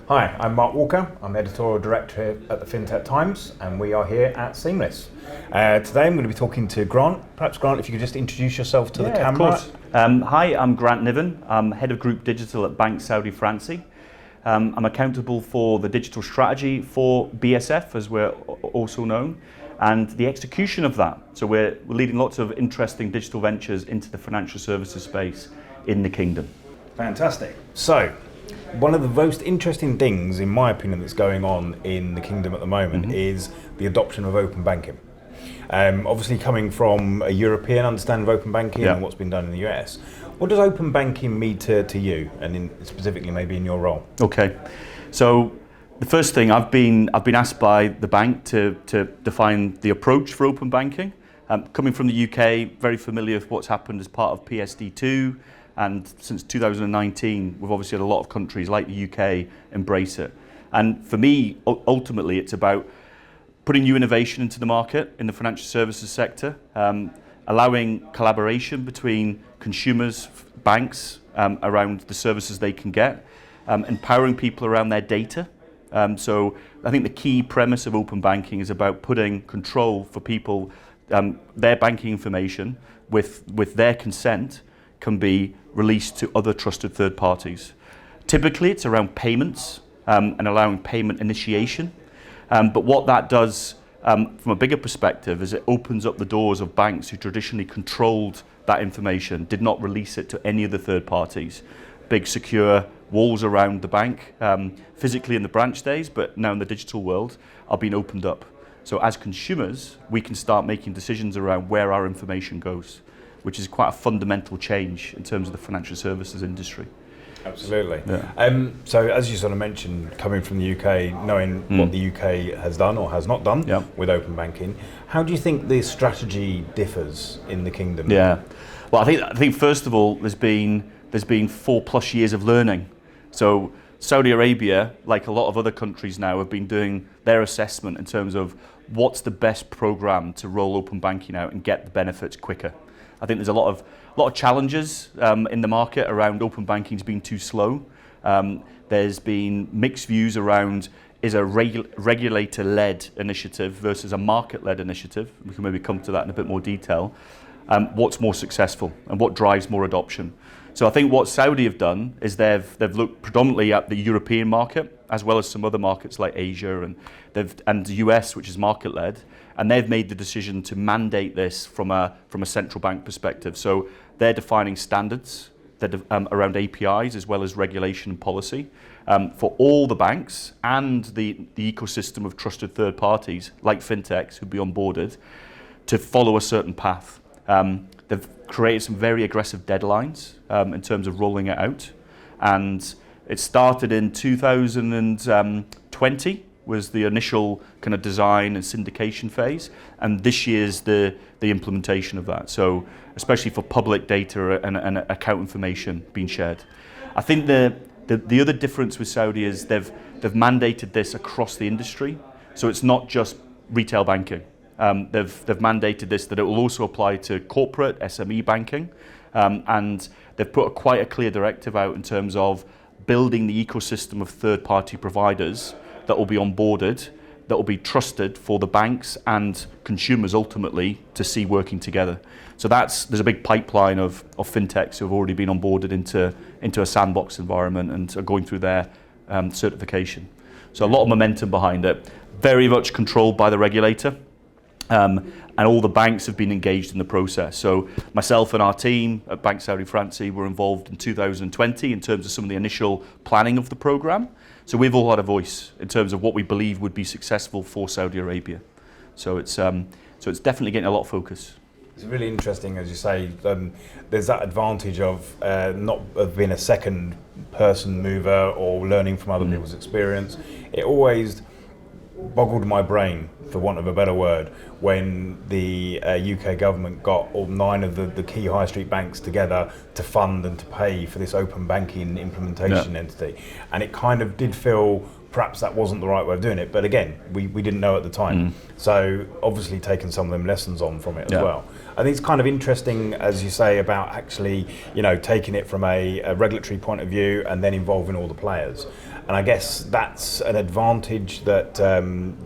Hi, I'm Mark Walker. I'm editorial director here at the FinTech Times, and we are here at Seamless. Today I'm going to be talking to Grant. Perhaps Grant, if you could just introduce yourself to the camera. Of course. Hi, I'm Grant Niven. I'm head of group digital at Banque Fransi. I'm accountable for the digital strategy for BSF, as we're also known, and the execution of that. So we're leading lots of interesting digital ventures into the financial services space in the kingdom. Fantastic. So, one of the most interesting things, in my opinion, that's going on in the kingdom at the moment is the adoption of open banking. Obviously, coming from a European understanding of open banking and what's been done in the US, what does open banking mean to you, and specifically maybe in your role? Okay, so the first thing, I've been asked by the bank to define the approach for open banking. Coming from the UK, very familiar with what's happened as part of PSD2. And since 2019, we've obviously had a lot of countries like the UK embrace it. And for me, ultimately, it's about putting new innovation into the market in the financial services sector, allowing collaboration between consumers, banks, around the services they can get, empowering people around their data. So I think the key premise of open banking is about putting control for people, their banking information with their consent can be released to other trusted third parties. Typically, it's around payments and allowing payment initiation. But what that does from a bigger perspective is it opens up the doors of banks who traditionally controlled that information, did not release it to any of the third parties. Big secure walls around the bank, physically in the branch days, but now in the digital world, are being opened up. So as consumers, we can start making decisions around where our information goes, which is quite a fundamental change in terms of the financial services industry. Absolutely. Yeah. So as you sort of mentioned, coming from the UK, knowing what the UK has done or has not done with open banking, how do you think the strategy differs in the kingdom? Yeah, well, I think first of all, there's been 4+ years of learning. So Saudi Arabia, like a lot of other countries now, have been doing their assessment in terms of what's the best program to roll open banking out and get the benefits quicker. I think there's a lot of challenges in the market around open banking's been too slow. There's been mixed views around is a regulator-led initiative versus a market-led initiative. We can maybe come to that in a bit more detail. What's more successful and what drives more adoption? So I think what Saudi have done is they've looked predominantly at the European market as well as some other markets like Asia and the US, which is market-led. And they've made the decision to mandate this from a central bank perspective. So they're defining standards around APIs as well as regulation and policy for all the banks and the ecosystem of trusted third parties like fintechs who'd be onboarded to follow a certain path. They've created some very aggressive deadlines in terms of rolling it out. And it started in 2020. Was the initial kind of design and syndication phase, and this year's the implementation of that. So especially for public data and account information being shared. I think the other difference with Saudi is they've mandated this across the industry. So it's not just retail banking. They've mandated this that it will also apply to corporate SME banking, and they've put quite a clear directive out in terms of building the ecosystem of third-party providers that will be onboarded, that will be trusted for the banks and consumers ultimately to see working together. So there's a big pipeline of fintechs who have already been onboarded into a sandbox environment and are going through their certification. So a lot of momentum behind it, very much controlled by the regulator. And all the banks have been engaged in the process. So myself and our team at Banque Fransi were involved in 2020 in terms of some of the initial planning of the program. So we've all had a voice in terms of what we believe would be successful for Saudi Arabia. So it's definitely getting a lot of focus. It's really interesting, as you say, there's that advantage of not of being a second person mover or learning from other people's experience. It always boggled my brain, for want of a better word, when the UK government got all 9 of the key high street banks together to fund and to pay for this open banking implementation entity. And it kind of did feel perhaps that wasn't the right way of doing it. But again, we didn't know at the time. So obviously taking some of them lessons on from it as well. I think it's kind of interesting, as you say, about actually, taking it from a regulatory point of view and then involving all the players. And I guess that's an advantage that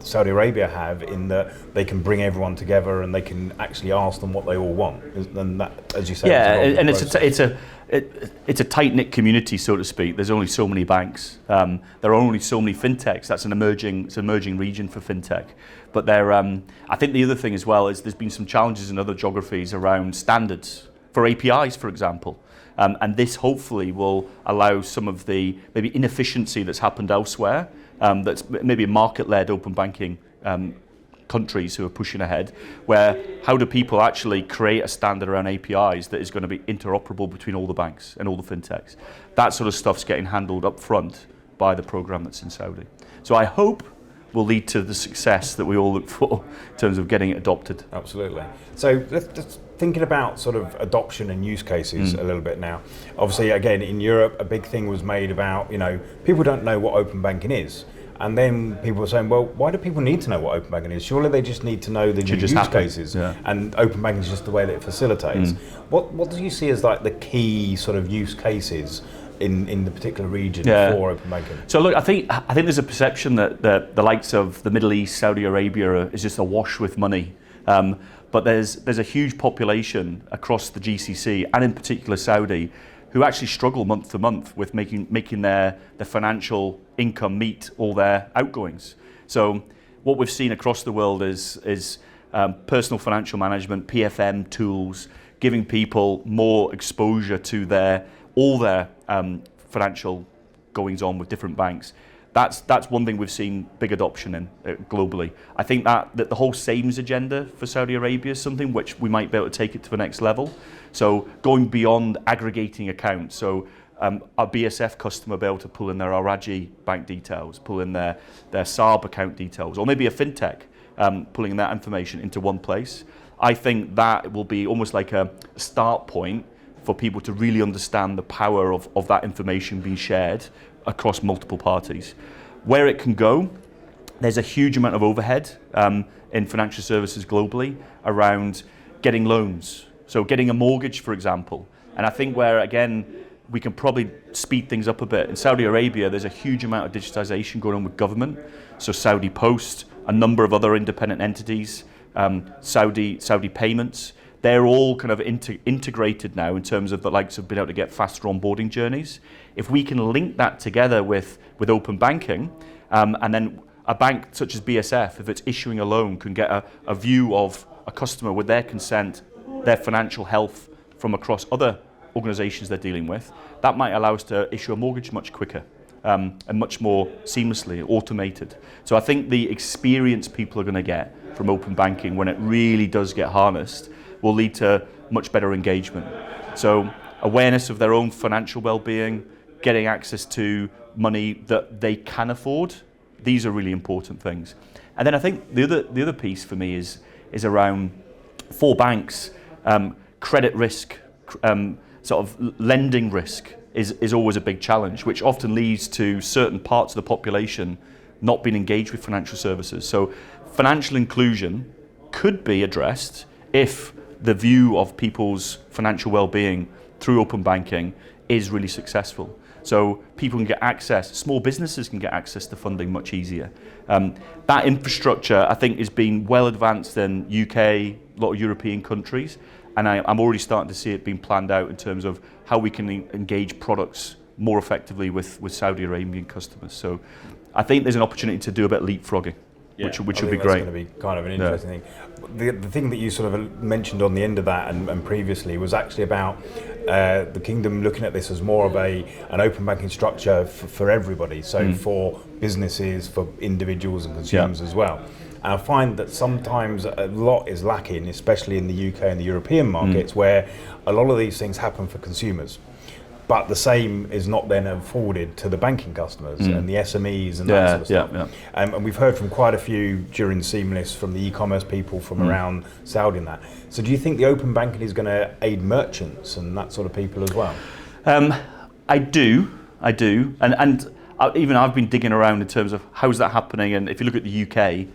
Saudi Arabia have, in that they can bring everyone together and they can actually ask them what they all want. And that, as you say, and it's a tight-knit community, so to speak. There's only so many banks. There are only so many fintechs. That's an emerging region for fintech. But I think the other thing as well is there's been some challenges in other geographies around standards for APIs, for example. And this hopefully will allow some of the maybe inefficiency that's happened elsewhere, that's maybe market-led open banking countries who are pushing ahead, where how do people actually create a standard around APIs that is going to be interoperable between all the banks and all the fintechs? That sort of stuff's getting handled up front by the program that's in Saudi. So I hope will lead to the success that we all look for in terms of getting it adopted. Absolutely. So let's thinking about sort of adoption and use cases a little bit now. Obviously, again, in Europe, a big thing was made about, people don't know what open banking is. And then people were saying, well, why do people need to know what open banking is? Surely they just need to know the new use cases. Yeah. And open banking is just the way that it facilitates. What do you see as like the key sort of use cases in the particular region for open banking? So look, I think there's a perception that the likes of the Middle East, Saudi Arabia is just awash with money. But there's a huge population across the GCC, and in particular Saudi, who actually struggle month to month with making their financial income meet all their outgoings. So what we've seen across the world is personal financial management, PFM tools, giving people more exposure to all their financial goings on with different banks. That's one thing we've seen big adoption in globally. I think that the whole savings agenda for Saudi Arabia is something which we might be able to take it to the next level. So going beyond aggregating accounts. So a BSF customer be able to pull in their Araji bank details, pull in their Saab account details, or maybe a fintech pulling that information into one place. I think that will be almost like a start point for people to really understand the power of that information being shared across multiple parties. Where it can go, there's a huge amount of overhead in financial services globally around getting loans. So getting a mortgage, for example. And I think where, again, we can probably speed things up a bit. In Saudi Arabia, there's a huge amount of digitization going on with government. So Saudi Post, a number of other independent entities, Saudi payments, they're all kind of integrated now in terms of the likes of being able to get faster onboarding journeys. If we can link that together with open banking, and then a bank such as BSF, if it's issuing a loan, can get a view of a customer with their consent, their financial health from across other organizations they're dealing with, that might allow us to issue a mortgage much quicker and much more seamlessly, automated. So I think the experience people are going to get from open banking when it really does get harnessed will lead to much better engagement. So awareness of their own financial well-being, getting access to money that they can afford, these are really important things. And then I think the other piece for me is around, for banks, credit risk, sort of lending risk is always a big challenge, which often leads to certain parts of the population not being engaged with financial services. So financial inclusion could be addressed if the view of people's financial well-being through open banking is really successful. So people can get access, small businesses can get access to funding much easier. That infrastructure, I think, is being well advanced in UK, a lot of European countries, and I'm already starting to see it being planned out in terms of how we can engage products more effectively with Saudi Arabian customers. So I think there's an opportunity to do a bit of leapfrogging. Yeah, which would be great. That's going to be kind of an interesting thing. The thing that you sort of mentioned on the end of that and previously was actually about the kingdom looking at this as more of an open banking structure for everybody. So for businesses, for individuals and consumers as well. And I find that sometimes a lot is lacking, especially in the UK and the European markets, where a lot of these things happen for consumers. But the same is not then afforded to the banking customers and the SMEs and that sort of stuff. Yeah. And we've heard from quite a few during Seamless, from the e-commerce people from around Saudi and that. So do you think the open banking is going to aid merchants and that sort of people as well? I do. And even I've been digging around in terms of how's that happening, and if you look at the UK,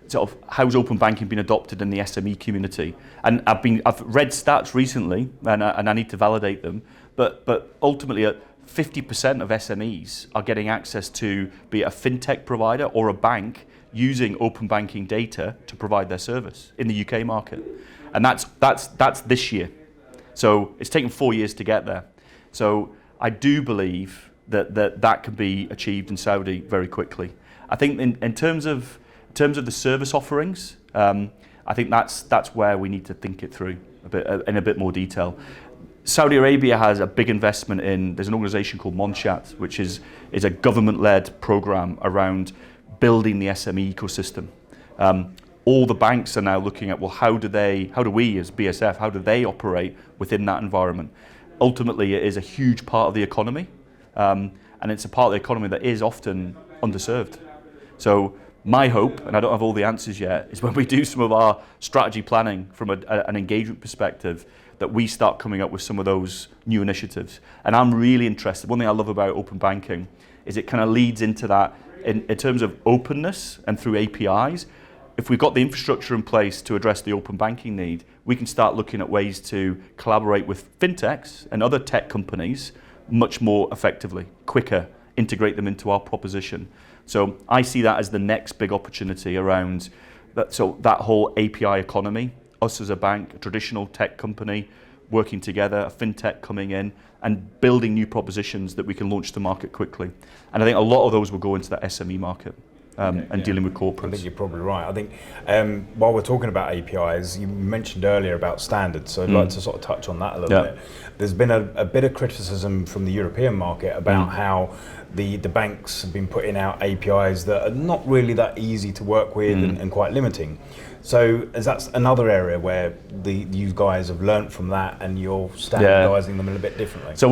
sort of how's open banking been adopted in the SME community. And I've read stats recently, and I need to validate them, but ultimately 50% of SMEs are getting access to be it a fintech provider or a bank using open banking data to provide their service in the UK market. And that's this year. So it's taken 4 years to get there. So I do believe that can be achieved in Saudi very quickly. I think in terms of the service offerings, I think that's where we need to think it through in a bit more detail. Saudi Arabia has a big investment there's an organization called Monshat, which is a government-led program around building the SME ecosystem. All the banks are now looking at, well, how do we as BSF, how do they operate within that environment? Ultimately, it is a huge part of the economy, and it's a part of the economy that is often underserved. So my hope, and I don't have all the answers yet, is when we do some of our strategy planning from an engagement perspective, that we start coming up with some of those new initiatives. And I'm really interested. One thing I love about open banking is it kind of leads into that in terms of openness and through APIs. If we've got the infrastructure in place to address the open banking need, we can start looking at ways to collaborate with fintechs and other tech companies much more effectively, quicker, integrate them into our proposition. So I see that as the next big opportunity around that. So that whole API economy, us as a bank, a traditional tech company, working together, a fintech coming in and building new propositions that we can launch to market quickly. And I think a lot of those will go into that SME market. Dealing with corporates. I think you're probably right. I think while we're talking about APIs, you mentioned earlier about standards, so I'd like to sort of touch on that a little bit. There's been a bit of criticism from the European market about how the banks have been putting out APIs that are not really that easy to work with and quite limiting. So that's another area where you guys have learnt from that and you're standardising them a little bit differently. So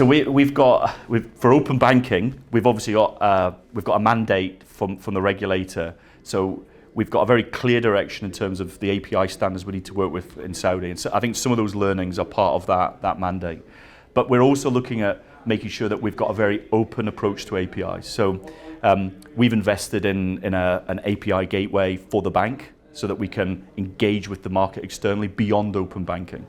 we've got for open banking, we've obviously got a mandate from the regulator. So we've got a very clear direction in terms of the API standards we need to work with in Saudi. And so I think some of those learnings are part of that mandate. But we're also looking at making sure that we've got a very open approach to APIs. So we've invested in an API gateway for the bank so that we can engage with the market externally beyond open banking.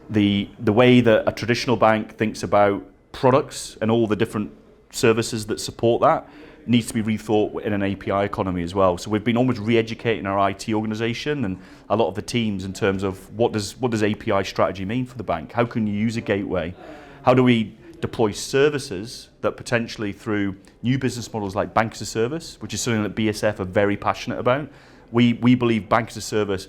The way that a traditional bank thinks about products and all the different services that support that needs to be rethought in an API economy as well. So we've been almost re-educating our IT organisation and a lot of the teams in terms of what does API strategy mean for the bank? How can you use a gateway? How do we deploy services that potentially through new business models like Banque as a Service, which is something that BSF are very passionate about. We believe Banque as a Service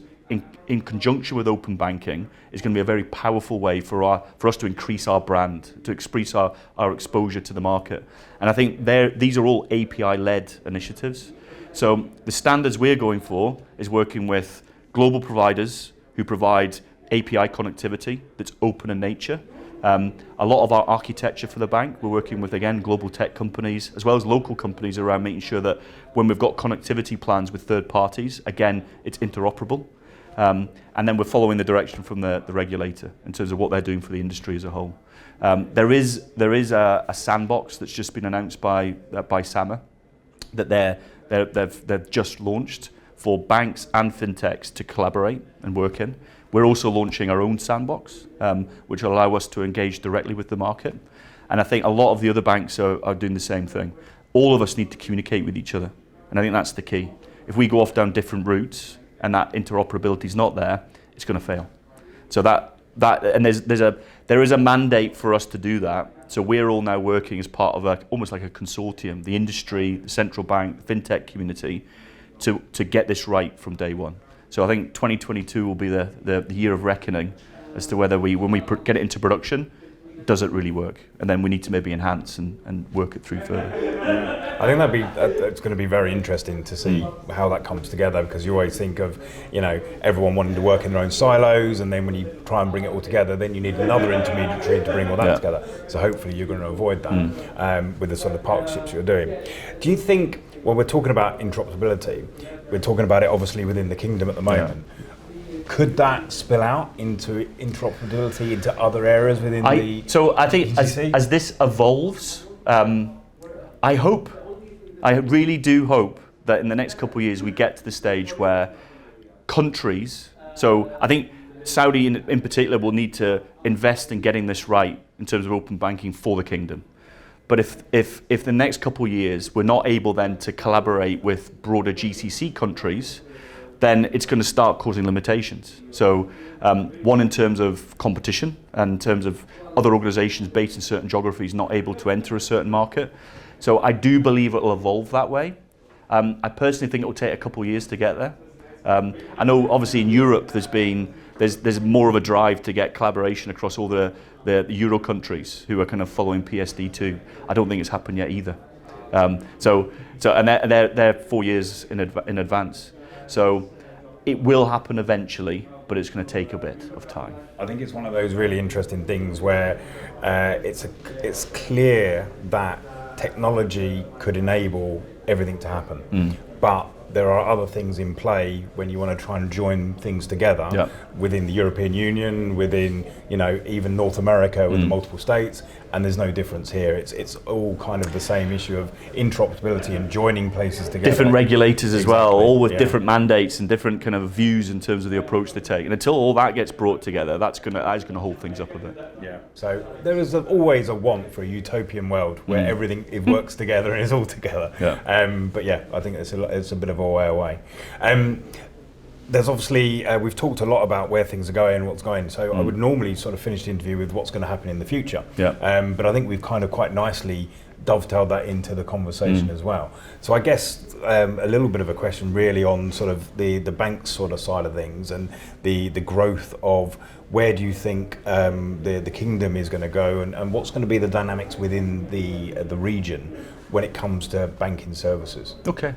in conjunction with open banking is going to be a very powerful way for us to increase our brand, to increase our exposure to the market. And I think these are all API-led initiatives. So the standards we're going for is working with global providers who provide API connectivity that's open in nature. A lot of our architecture for the bank, we're working with, again, global tech companies, as well as local companies around making sure that when we've got connectivity plans with third parties, again, it's interoperable. And then we're following the direction from the regulator in terms of what they're doing for the industry as a whole. There is a sandbox that's just been announced by SAMA that they've just launched for banks and fintechs to collaborate and work in. We're also launching our own sandbox, which will allow us to engage directly with the market. And I think a lot of the other banks are doing the same thing. All of us need to communicate with each other. And I think that's the key. If we go off down different routes and that interoperability is not there, it's going to fail. So and there is a mandate for us to do that. So we're all now working as part of almost like a consortium, the industry, the central bank, the fintech community, to get this right from day one. So I think 2022 will be the year of reckoning as to whether when we get it into production, does it really work? And then we need to maybe enhance and work it through further. I think it's going to be very interesting to see how that comes together, because you always think of, everyone wanting to work in their own silos, and then when you try and bring it all together, then you need another intermediary to bring all that together. So hopefully you're going to avoid that with the sort of partnerships you're doing. Do you think, when we're talking about interoperability, we're talking about it obviously within the kingdom at the moment, could that spill out into interoperability into other areas within the... So I think as this evolves, I really do hope that in the next couple of years we get to the stage where countries, so I think Saudi in particular will need to invest in getting this right in terms of open banking for the kingdom. But if the next couple of years we're not able then to collaborate with broader GCC countries, then it's going to start causing limitations. So one in terms of competition and in terms of other organizations based in certain geographies not able to enter a certain market. So I do believe it will evolve that way. I personally think it will take a couple of years to get there. I know obviously in Europe there's more of a drive to get collaboration across all the Euro countries who are kind of following PSD2. I don't think it's happened yet either. And they're 4 years in advance. So it will happen eventually, but it's going to take a bit of time. I think it's one of those really interesting things where it's clear that technology could enable everything to happen, but there are other things in play when you want to try and join things together within the European Union, within even North America with the multiple states, and there's no difference here. It's all kind of the same issue of interoperability and joining places together. Different regulators as well, all with different mandates and different kind of views in terms of the approach they take. And until all that gets brought together, that is going to hold things up a bit. Yeah. So there is always a want for a utopian world where everything works together and is all together. But yeah, I think it's a bit of a way away. There's obviously, we've talked a lot about where things are going and what's going, so I would normally sort of finish the interview with what's going to happen in the future. But I think we've kind of quite nicely dovetailed that into the conversation as well. So I guess a little bit of a question really on sort of the bank sort of side of things and the growth of where do you think the kingdom is going to go and what's going to be the dynamics within the region when it comes to banking services? Okay.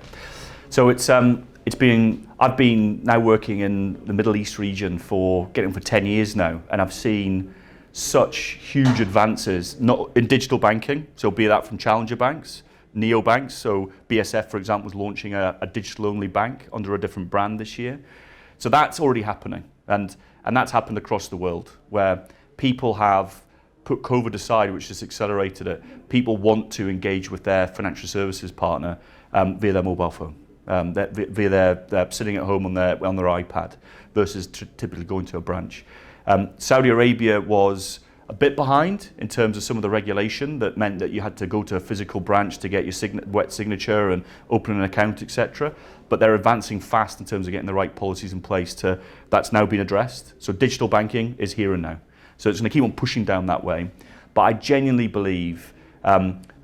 So I've been now working in the Middle East region for 10 years now, and I've seen such huge advances not in digital banking, so be that from challenger banks, neobanks, so BSF for example was launching a digital only bank under a different brand this year. So that's already happening, and that's happened across the world where people have put COVID aside, which has accelerated it. People want to engage with their financial services partner via their mobile phone. Via their sitting at home on their iPad versus typically going to a branch. Saudi Arabia was a bit behind in terms of some of the regulation that meant that you had to go to a physical branch to get your wet signature and open an account, etc. But they're advancing fast in terms of getting the right policies in place that's now been addressed. So digital banking is here and now. So it's going to keep on pushing down that way. But I genuinely believe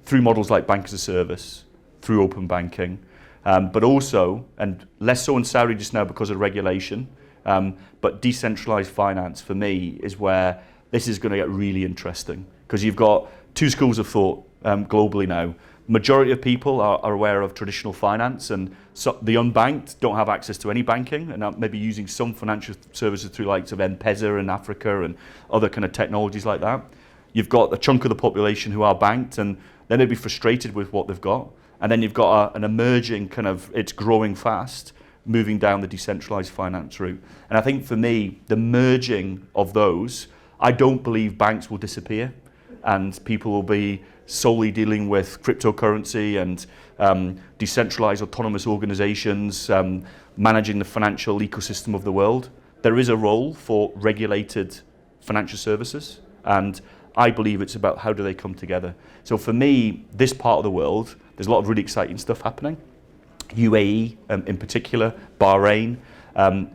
through models like Bank as a Service, through open banking, but also, and less so in Saudi just now because of regulation, but decentralized finance for me is where this is going to get really interesting because you've got two schools of thought globally now. Majority of people are aware of traditional finance, and so the unbanked don't have access to any banking and are maybe using some financial services through likes of M-Pesa in Africa and other kind of technologies like that. You've got a chunk of the population who are banked and then they'd be frustrated with what they've got. And then you've got an emerging kind of, it's growing fast, moving down the decentralized finance route. And I think for me, the merging of those, I don't believe banks will disappear and people will be solely dealing with cryptocurrency and decentralized autonomous organizations managing the financial ecosystem of the world. There is a role for regulated financial services, and I believe it's about how do they come together. So for me, this part of the world, there's a lot of really exciting stuff happening. UAE in particular, Bahrain.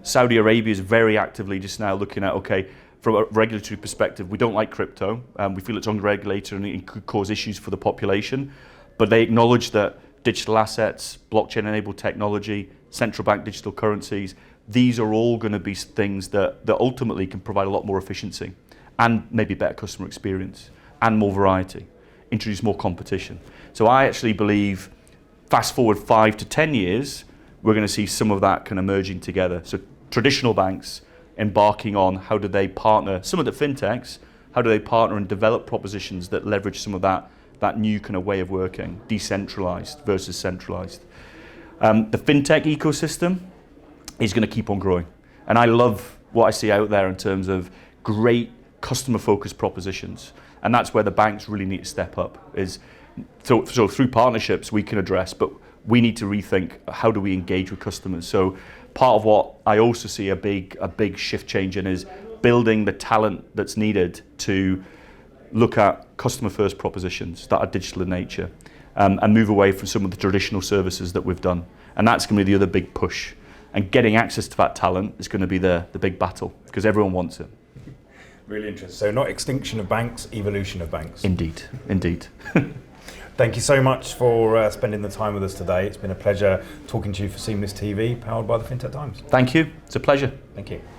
Saudi Arabia is very actively just now looking at, okay, from a regulatory perspective, we don't like crypto. We feel it's unregulated and it could cause issues for the population. But they acknowledge that digital assets, blockchain-enabled technology, central bank digital currencies, these are all going to be things that ultimately can provide a lot more efficiency and maybe better customer experience and more variety, introduce more competition. So I actually believe, fast forward 5 to 10 years, we're going to see some of that kind of merging together. So traditional banks embarking on how do they partner, some of the fintechs, how do they partner and develop propositions that leverage some of that new kind of way of working, decentralized versus centralized. The fintech ecosystem is going to keep on growing. And I love what I see out there in terms of great customer-focused propositions. And that's where the banks really need to step up. So through partnerships we can address, but we need to rethink how do we engage with customers. So part of what I also see a big shift change in is building the talent that's needed to look at customer first propositions that are digital in nature, and move away from some of the traditional services that we've done. And that's going to be the other big push. And getting access to that talent is going to be the big battle, because everyone wants it. Really interesting. So not extinction of banks, evolution of banks. Indeed. Thank you so much for spending the time with us today. It's been a pleasure talking to you for Seamless TV, powered by the FinTech Times. Thank you. It's a pleasure. Thank you.